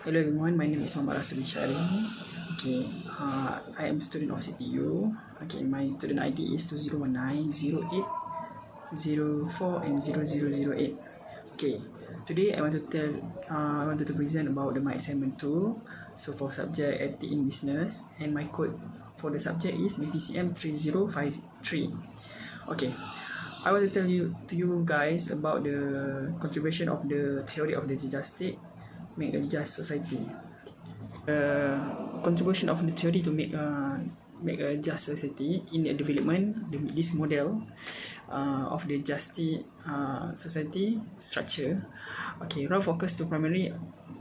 Hello everyone, my name is Muhammad Rasuli Syari. Okay, I am a student of CTU. Okay, my student ID is 2019 0804 and 0008. Okay, today I wanted to present about my assignment 2. So for subject ethics in business, and my code for the subject is BPCM 3053. Okay, I want to tell you guys about the contribution of the theory of the justice make a just society. The contribution of the theory to make a just society in the development this model of the justice society structure. Okay, Rao focus to primarily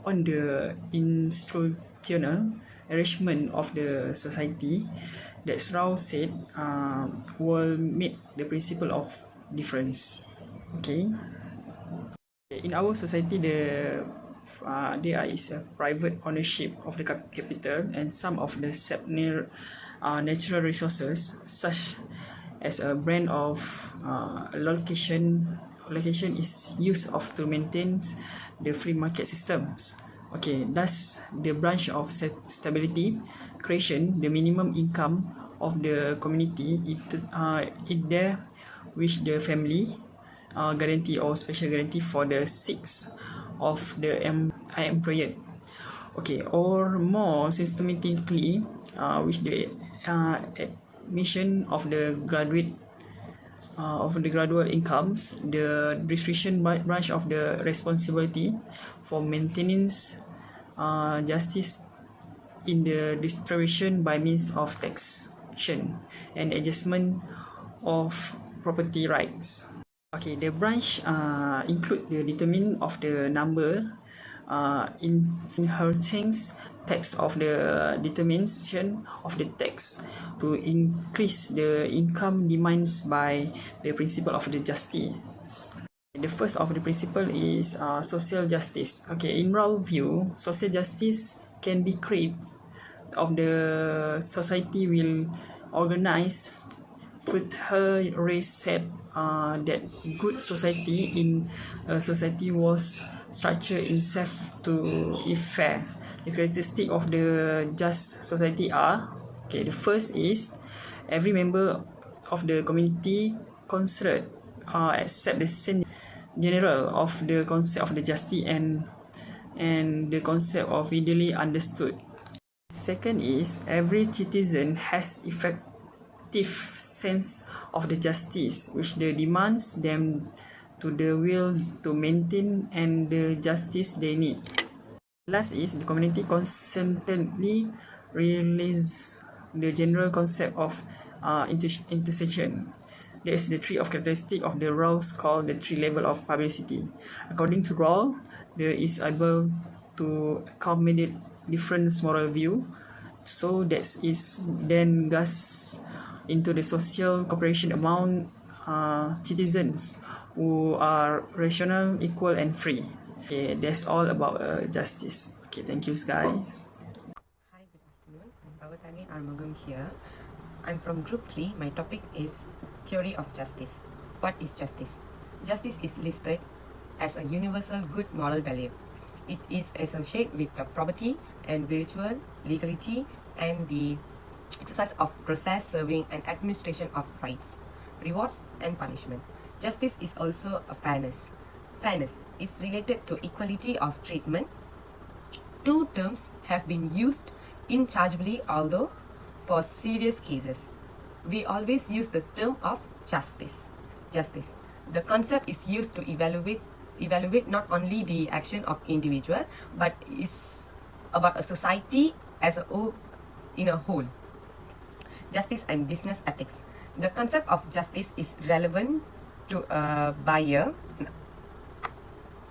on the institutional arrangement of the society that Rao said will meet the principle of difference. Okay, in our society there is a private ownership of the capital and some of the natural resources, such as a brand of location is used of to maintain the free market systems. Okay, thus the branch of stability creation, the minimum income of the community it there which the family guarantee or special guarantee for the six of the employed. Okay, or more systematically, which the admission of the gradual incomes, the distribution branch of the responsibility for maintenance justice in the distribution by means of taxation and adjustment of property rights. Okay, the branch include the determining of the number inheritance tax of the determination of the tax to increase the income demands by the principle of the justice. The first of the principle is social justice. Okay, in Rao view, social justice can be created of the society will organize put her race said that good society in a society was structured itself to be fair. The characteristic of the just society are, okay, the first is every member of the community considered accept the same general of the concept of the justice and the concept of widely understood. Second is every citizen has effective sense of the justice which the demands them to the will to maintain and the justice they need. Last is the community constantly realize the general concept of intersection. There is the tree of characteristic of the roles called the three level of publicity. According to Rawls, there is able to accommodate different moral view, so that is then goes into the social cooperation among citizens who are rational, equal, and free. Okay, that's all about justice. Okay, thank you guys. Hi, good afternoon. I'm Bhavatani Armagam here. I'm from Group 3. My topic is Theory of Justice. What is justice? Justice is listed as a universal good moral value. It is associated with the property and virtual legality and the exercise of process, serving, and administration of rights, rewards, and punishment. Justice is also a fairness. Fairness is related to equality of treatment. Two terms have been used interchangeably, although for serious cases we always use the term of justice. Justice. The concept is used to evaluate not only the action of individual, but is about a society as a whole, in a whole. Justice and business ethics. The concept of justice is relevant to a buyer.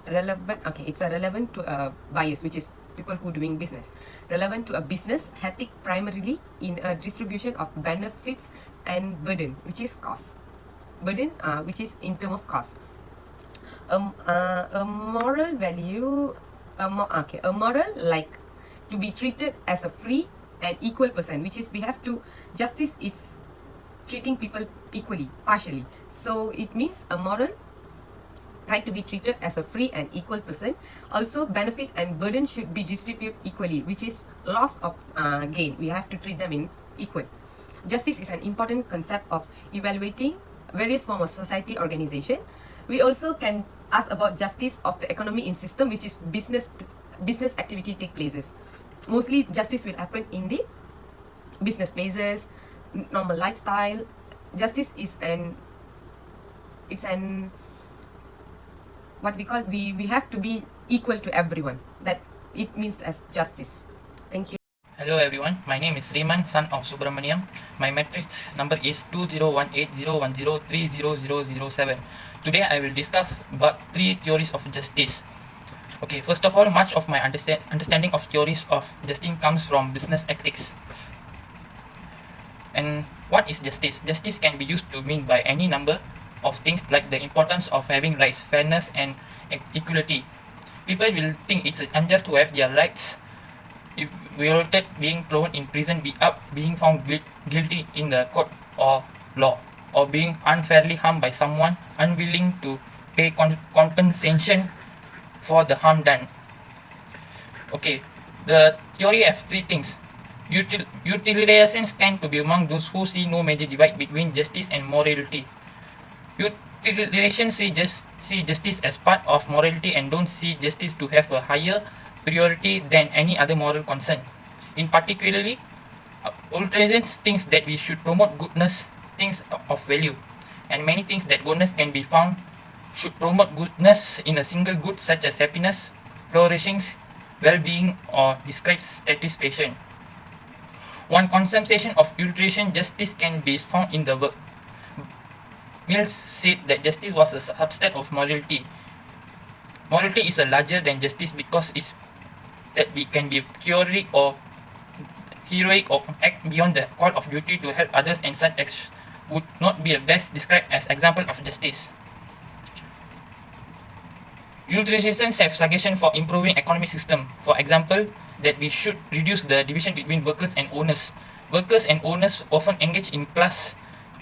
It's relevant to a buyers, which is people who doing business. Relevant to a business ethic primarily in a distribution of benefits and burden, which is cost. Burden, which is in term of cost. A moral value, a moral like to be treated as a free and equal person, which is we have to justice. It's treating people equally, partially. So it means a moral right to be treated as a free and equal person. Also, benefit and burden should be distributed equally, which is loss of gain. We have to treat them in equal. Justice is an important concept of evaluating various forms of society organization. We also can ask about justice of the economy in system, which is business activity take places. Mostly justice will happen in the business places, normal lifestyle. Justice is what we call, we have to be equal to everyone. That it means as justice. Thank you. Hello everyone, my name is Reeman, son of Subramaniam. My matrix number is 201801030007. Today I will discuss about 3 theories of justice. Okay, first of all, much of my understanding of theories of justice comes from business ethics. And what is justice? Justice can be used to mean by any number of things, like the importance of having rights, fairness and equality. People will think it's unjust to have their rights violated, being thrown in prison, being found guilty in the court or law, or being unfairly harmed by someone unwilling to pay compensation for the harm done. Okay, the theory have 3 things. Utilitarians tend to be among those who see no major divide between justice and morality. Utilitarians see justice as part of morality and don't see justice to have a higher priority than any other moral concern. In particularly, utilitarians thinks that we should promote goodness, things of value, and many things that goodness can be found should promote goodness in a single good, such as happiness, flourishing, well-being, or described satisfaction. One conception of utilitarian justice can be found in the work. Mills said that justice was a subset of morality. Morality is a larger than justice because it's that we can be heroic or act beyond the call of duty to help others, and such acts would not be best described as example of justice. Utilitarians have suggestions for improving economic system. For example, that we should reduce the division between workers and owners. Workers and owners often engage in class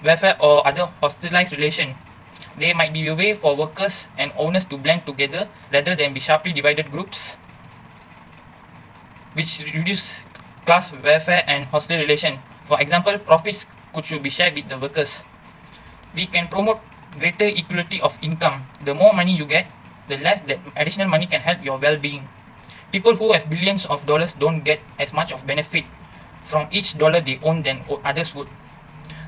warfare or other hostile relation. There might be a way for workers and owners to blend together rather than be sharply divided groups, which reduce class warfare and hostile relation. For example, profits should be shared with the workers. We can promote greater equality of income. The more money you get, the less that additional money can help your well-being. People who have billions of dollars don't get as much of benefit from each dollar they own than others would.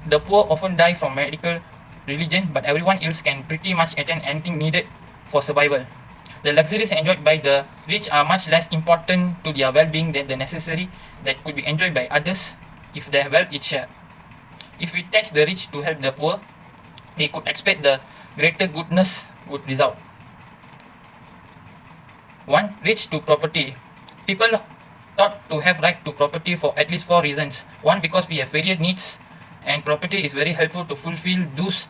The poor often die from medical religion, but everyone else can pretty much attend anything needed for survival. The luxuries enjoyed by the rich are much less important to their well-being than the necessary that could be enjoyed by others if their wealth is shared. If we tax the rich to help the poor, they could expect the greater goodness would result. 1. Reach to property. People thought to have right to property for at least 4 reasons. 1. Because we have various needs and property is very helpful to fulfill those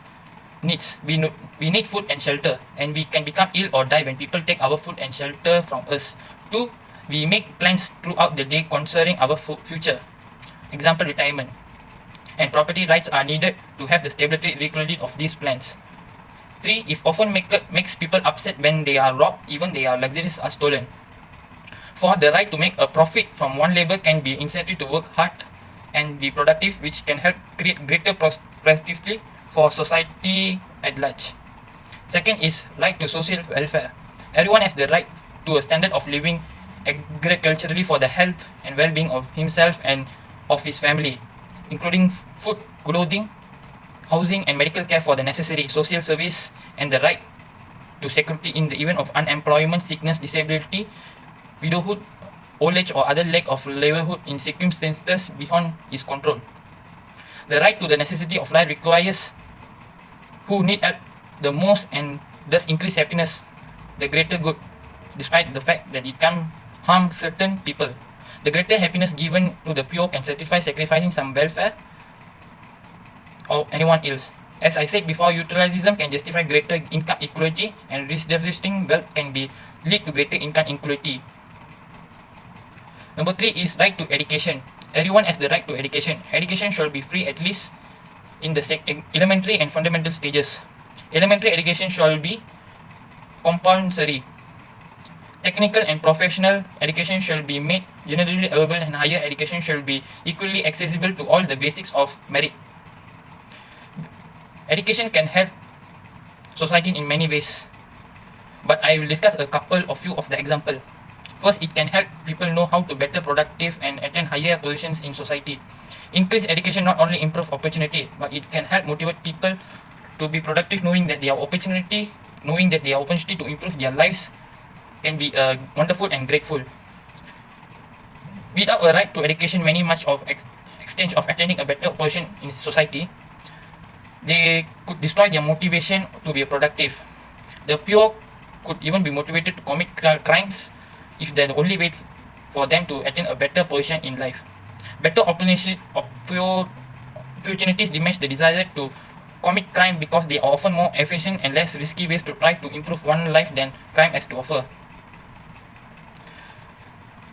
needs. We need food and shelter, and we can become ill or die when people take our food and shelter from us. 2. We make plans throughout the day concerning our future. Example, retirement. And property rights are needed to have the stability and equality of these plans. 3. If often makes people upset when they are robbed, even their luxuries are stolen. 4. The right to make a profit from one labor can be incentive to work hard and be productive, which can help create greater prosperity for society at large. Second is right to social welfare. Everyone has the right to a standard of living agriculturally for the health and well-being of himself and of his family, including food, clothing, housing and medical care for the necessary social service, and the right to security in the event of unemployment, sickness, disability, widowhood, old age or other lack of livelihood in circumstances beyond his control. The right to the necessity of life requires who need help the most and thus increase happiness, the greater good, despite the fact that it can harm certain people. The greater happiness given to the pure can satisfy sacrificing some welfare or anyone else. As I said before, utilitarianism can justify greater income equality, and redistributing wealth can lead to greater income equality. Number 3 is right to education. Everyone has the right to education. Education should be free at least in the elementary and fundamental stages. Elementary education shall be compulsory. Technical and professional education shall be made generally available, and higher education shall be equally accessible to all the basics of merit. Education can help society in many ways, but I will discuss a few of the example. First, it can help people know how to better productive and attain higher positions in society. Increased education not only improve opportunity, but it can help motivate people to be productive, knowing that their opportunity to improve their lives can be wonderful and grateful. Without a right to education, many much of exchange of attaining a better position in society, they could destroy their motivation to be productive. The pure could even be motivated to commit crimes if the only way for them to attain a better position in life. Better opportunities diminish the desire to commit crime because they are often more efficient and less risky ways to try to improve one's life than crime has to offer.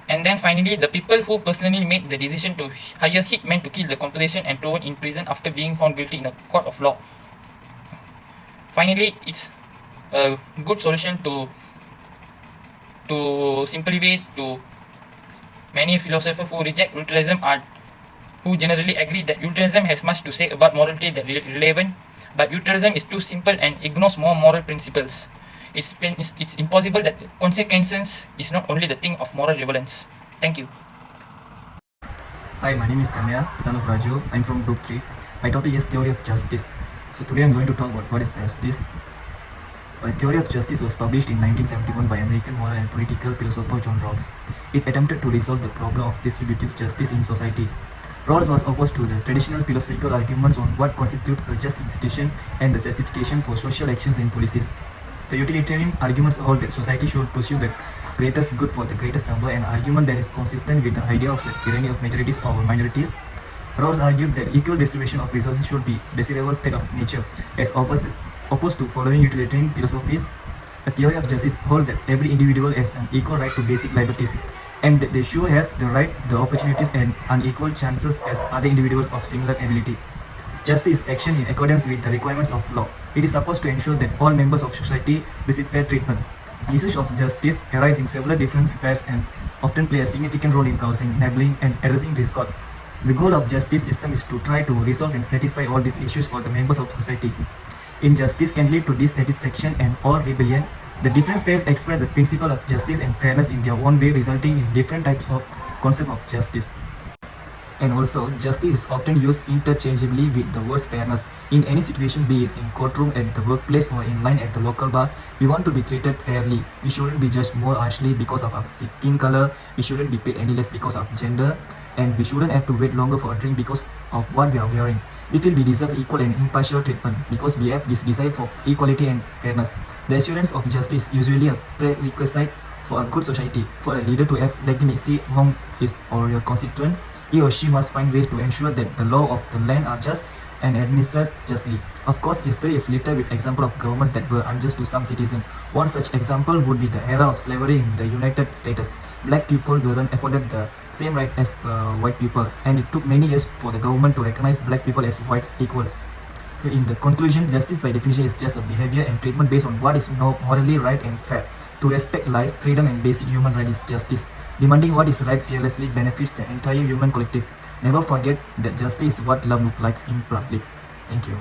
And then finally, the people who personally made the decision to hire hitmen to kill the competition and thrown in prison after being found guilty in a court of law. Finally, it's a good solution to simplify to many philosophers who reject utilitarianism who generally agree that utilitarianism has much to say about morality that is relevant, but utilitarianism is too simple and ignores more moral principles. It's impossible that consequences is not only the thing of moral relevance. Thank you. Hi, my name is Kamya, son of Raju. I'm from Group 3. My topic is Theory of Justice. So today I'm going to talk about what is justice. A Theory of Justice was published in 1971 by American moral and political philosopher John Rawls. It attempted to resolve the problem of distributive justice in society. Rawls was opposed to the traditional philosophical arguments on what constitutes a just institution and the justification for social actions and policies. The utilitarian arguments hold that society should pursue the greatest good for the greatest number, an argument that is consistent with the idea of the tyranny of majorities over minorities. Rawls argued that equal distribution of resources should be a desirable state of nature, as opposed to following utilitarian philosophies. A theory of justice holds that every individual has an equal right to basic liberties, and that they should have the right, the opportunities, and unequal chances as other individuals of similar ability. Justice is action in accordance with the requirements of law. It is supposed to ensure that all members of society receive fair treatment. The issues of justice arise in several different spheres and often play a significant role in causing, enabling, and addressing discord. The goal of justice system is to try to resolve and satisfy all these issues for the members of society. Injustice can lead to dissatisfaction and or rebellion. The different spheres express the principle of justice and fairness in their own way, resulting in different types of concept of justice. And also, justice is often used interchangeably with the words fairness. In any situation, be it in courtroom, at the workplace, or in line at the local bar, we want to be treated fairly. We shouldn't be judged more harshly because of our skin color. We shouldn't be paid any less because of gender, and we shouldn't have to wait longer for a drink because of what we are wearing. We feel we deserve equal and impartial treatment because we have this desire for equality and fairness. The assurance of justice is usually a prerequisite for a good society. For a leader to have legitimacy among his or her constituents, he or she must find ways to ensure that the law of the land are just and administered justly. Of course, history is littered with examples of governments that were unjust to some citizens. One such example would be the era of slavery in the United States. Black people weren't afforded the same right as white people, and it took many years for the government to recognize black people as whites equals. So in the conclusion, justice by definition is just a behavior and treatment based on what is morally right and fair. To respect life, freedom, and basic human right is justice. Demanding what is right fearlessly benefits the entire human collective. Never forget that justice is what love looks like in public. Thank you.